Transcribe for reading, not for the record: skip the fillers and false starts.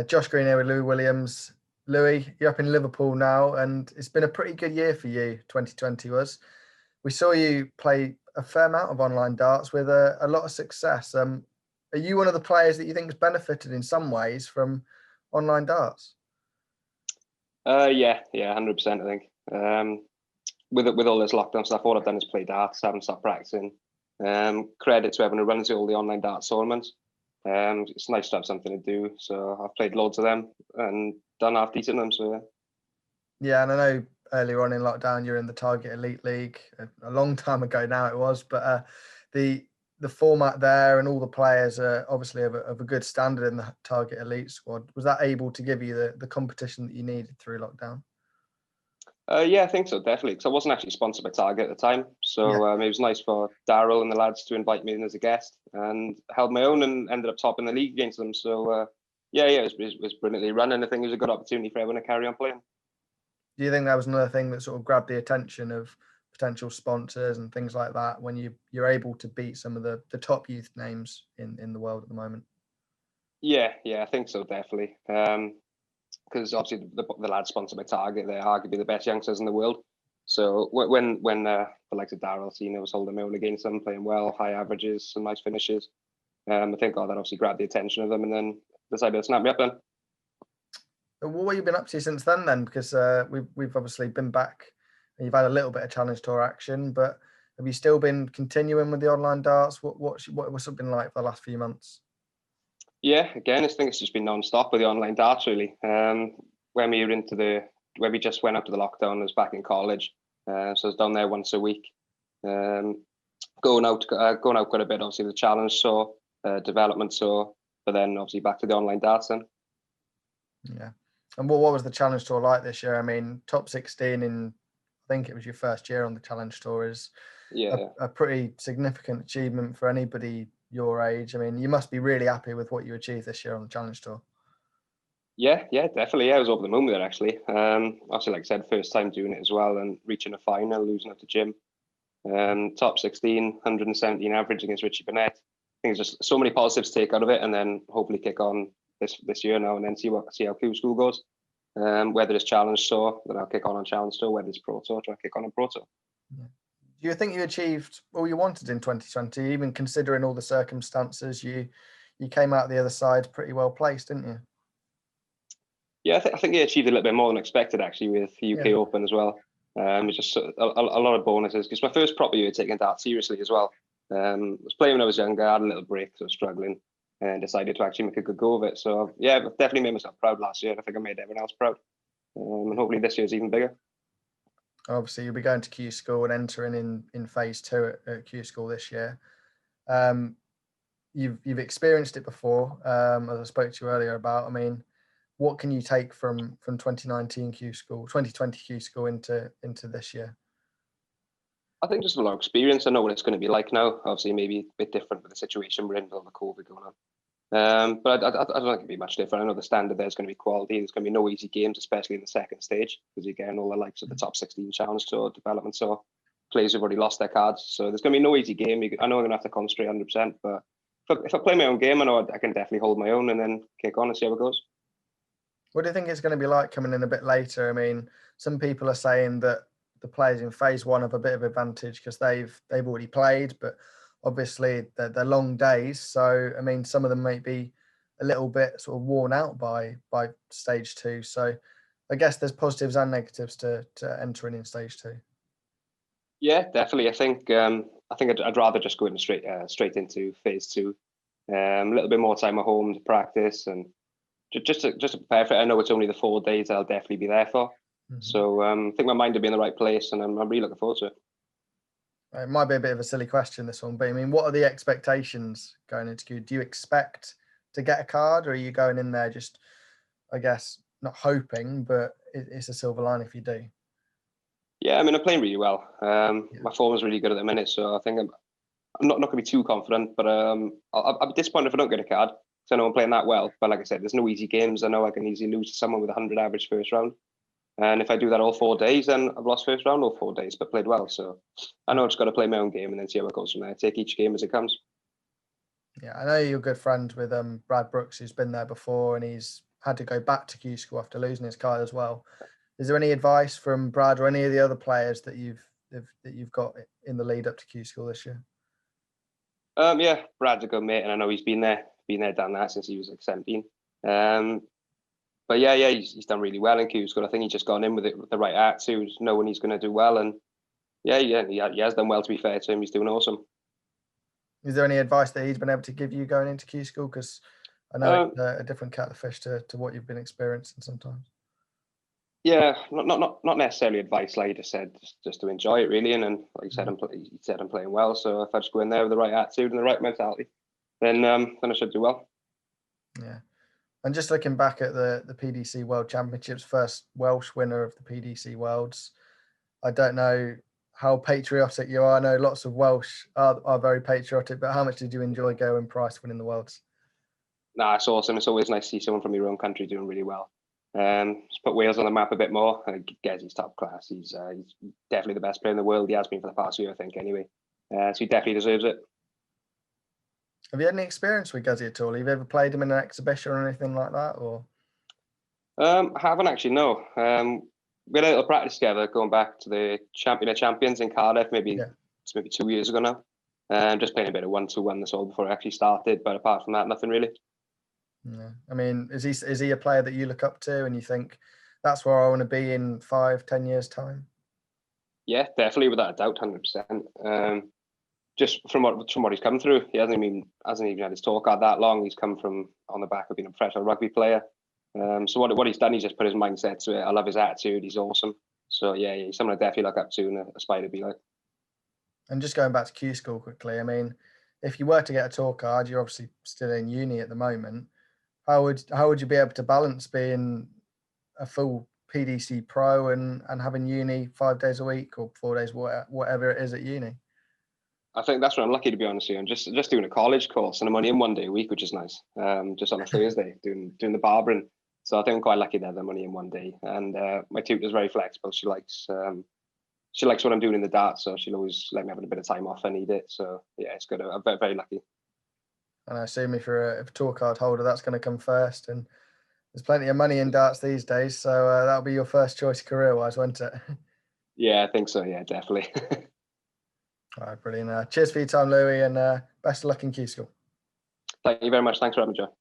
Josh Green here with Lewy Williams. Louis, you're up in Liverpool now, and it's been a pretty good year for you, 2020 was. We saw you play a fair amount of online darts with a lot of success. Are you one of the players that you think has benefited in some ways from online darts? Yeah, 100%. I think with all this lockdown stuff, all I've done is play darts. Haven't stopped practicing. Credit to everyone who runs all the online darts tournaments. It's nice to have something to do. So I've played loads of them and done half decent them. So Yeah, and I know earlier on in lockdown you're in the Target Elite League. A long time ago now it was, but the format there and all the players are obviously of a good standard in the Target Elite squad. Was that able to give you the competition that you needed through lockdown? yeah, I think so, definitely. Because I wasn't actually sponsored by Target at the time, so it was nice for Daryl and the lads to invite me in as a guest, and held my own and ended up topping the league against them. So it was brilliantly run, and I think it was a good opportunity for everyone to carry on playing. Do you think that was another thing that sort of grabbed the attention of potential sponsors and things like that when you're able to beat some of the top youth names in the world at the moment? Yeah, I think so, definitely. Because obviously the lads sponsored by Target, they're arguably the best youngsters in the world. So when the likes of Daryl was holding their own against them, playing well, high averages, some nice finishes, I think that obviously grabbed the attention of them, and then decided to snap me up then. What have you been up to since then? Because we've obviously been back, and you've had a little bit of Challenge Tour action, but have you still been continuing with the online darts? What's it been like for the last few months? Yeah, again, I think it's just been non-stop with the online darts really. When we just went up to the lockdown, I was back in college, so I was down there once a week, going out quite a bit. Obviously the Challenge Tour, development tour, but then obviously back to the online darts then. Yeah. And what was the Challenge Tour like this year? I mean, top 16 in, I think it was your first year on the Challenge Tour, is a pretty significant achievement for anybody your age. I mean, you must be really happy with what you achieved this year on the Challenge Tour. Yeah, definitely. Yeah, I was over the moon with it actually. Obviously, like I said, first time doing it as well, and reaching a final, losing it to Jim. Top 16, 117 average against Richie Burnett. I think there's just so many positives to take out of it, and then hopefully kick on this year now, and then see how Q School goes. Whether it's Challenge Tour, then I'll kick on Challenge Tour. Whether it's Pro Tour, I'll kick on Pro Tour. Yeah. Do you think you achieved all you wanted in 2020, even considering all the circumstances? You came out the other side pretty well placed, didn't you? Yeah, I think he achieved a little bit more than expected actually with the UK Open as well. It's just a lot of bonuses, because my first proper year taking that seriously as well. I was playing when I was younger, I had a little break, so I was struggling, and decided to actually make a good go of it. So yeah, I've definitely made myself proud last year. I think I made everyone else proud, and hopefully this year's even bigger. Obviously, you'll be going to Q School and entering in phase 2 at Q School this year. You've experienced it before, as I spoke to you earlier about. I mean, what can you take from 2019 Q School, 2020 Q School into this year? I think just a lot of experience. I know what it's going to be like now. Obviously, maybe a bit different with the situation we're in with all the COVID going on. But I don't think it'll be much different. I know the standard there's going to be quality. There's going to be no easy games, especially in the second stage, because you're getting all the likes of the top 16 Challenge Tour, development tour, players who've already lost their cards. So there's going to be no easy game. I know I'm going to have to concentrate 100%, but if I play my own game, I know I can definitely hold my own and then kick on and see how it goes. What do you think it's going to be like coming in a bit later? I mean, some people are saying that the players in phase 1 have a bit of advantage because they've already played, but obviously they're long days. So, I mean, some of them might be a little bit sort of worn out by stage 2. So I guess there's positives and negatives to entering in stage 2. Yeah, definitely. I think I'd rather just go in straight into phase 2. A little bit more time at home to practice and just to prepare for it. I know it's only the 4 days I'll definitely be there for. Mm-hmm. So I think my mind will be in the right place, and I'm really looking forward to it. It might be a bit of a silly question, this one, but I mean, what are the expectations going into Q? Do you expect to get a card, or are you going in there just, I guess, not hoping, but it's a silver line if you do? Yeah, I mean, I'm playing really well. My form is really good at the minute, so I think I'm not going to be too confident, but I'll be disappointed if I don't get a card, because I know I'm playing that well. But like I said, there's no easy games. I know I can easily lose to someone with 100 average first round. And if I do that all 4 days, then I've lost first round all 4 days, but played well. So I know I've just got to play my own game and then see how it goes from there. Take each game as it comes. Yeah, I know you're a good friend with Brad Brooks, who's been there before, and he's had to go back to Q school after losing his card as well. Is there any advice from Brad or any of the other players that you've got in the lead up to Q school this year? Yeah, Brad's a good mate, and I know he's been there, done that since he was like 17. But yeah, he's done really well in Q school. I think he's just gone in with it with the right attitude, knowing he's going to do well, and he has done well. To be fair to him, he's doing awesome. Is there any advice that he's been able to give you going into Q school? Because I know it's a different kettle of fish to what you've been experiencing sometimes. Yeah, not necessarily advice, like you just said, just to enjoy it really. And then, like you said, I'm playing well. So if I just go in there with the right attitude and the right mentality, then I should do well. Yeah. And just looking back at the PDC World Championships, first Welsh winner of the PDC Worlds, I don't know how patriotic you are. I know lots of Welsh are very patriotic, but how much did you enjoy Gerwyn Price winning the Worlds? Nah, it's awesome. It's always nice to see someone from your own country doing really well. Just put Wales on the map a bit more. Gezzy's top class. He's definitely the best player in the world. He has been for the past year, I think, anyway. So he definitely deserves it. Have you had any experience with Gezzy at all? Have you ever played him in an exhibition or anything like that? Or I haven't actually, no. We had a little practice together going back to the Champion of Champions in Cardiff, maybe 2 years ago now. Just playing a bit of 1-2-1 this all before I actually started, but apart from that, nothing really. Yeah. I mean, is he a player that you look up to and you think that's where I want to be in 5-10 years time? Yeah, definitely, without a doubt, 100%. Just from what he's come through, he hasn't even had his tour card that long. He's come from on the back of being a professional rugby player. So what he's done, he's just put his mindset to it. I love his attitude. He's awesome. So yeah, he's someone I definitely look up to and aspire to be like. And just going back to Q school quickly, I mean, if you were to get a tour card, you're obviously still in uni at the moment. How would you be able to balance being a full PDC pro and having uni 5 days a week or 4 days, whatever it is at uni? I think that's where I'm lucky, to be honest with you. I'm just doing a college course and I'm only in 1 day a week, which is nice. Just on a Thursday doing the barbering. So I think I'm quite lucky that I'm only in 1 day. And my tutor's very flexible. She likes what I'm doing in the darts, so she'll always let me have a bit of time off if I need it. So yeah, it's good. I'm very, very lucky. And I assume if you're a tour card holder, that's going to come first. And there's plenty of money in darts these days, so that'll be your first choice career-wise, won't it? Yeah, I think so. Yeah, definitely. All right, brilliant. Cheers for your time, Louis, and best of luck in Q school. Thank you very much. Thanks for having me, Joe.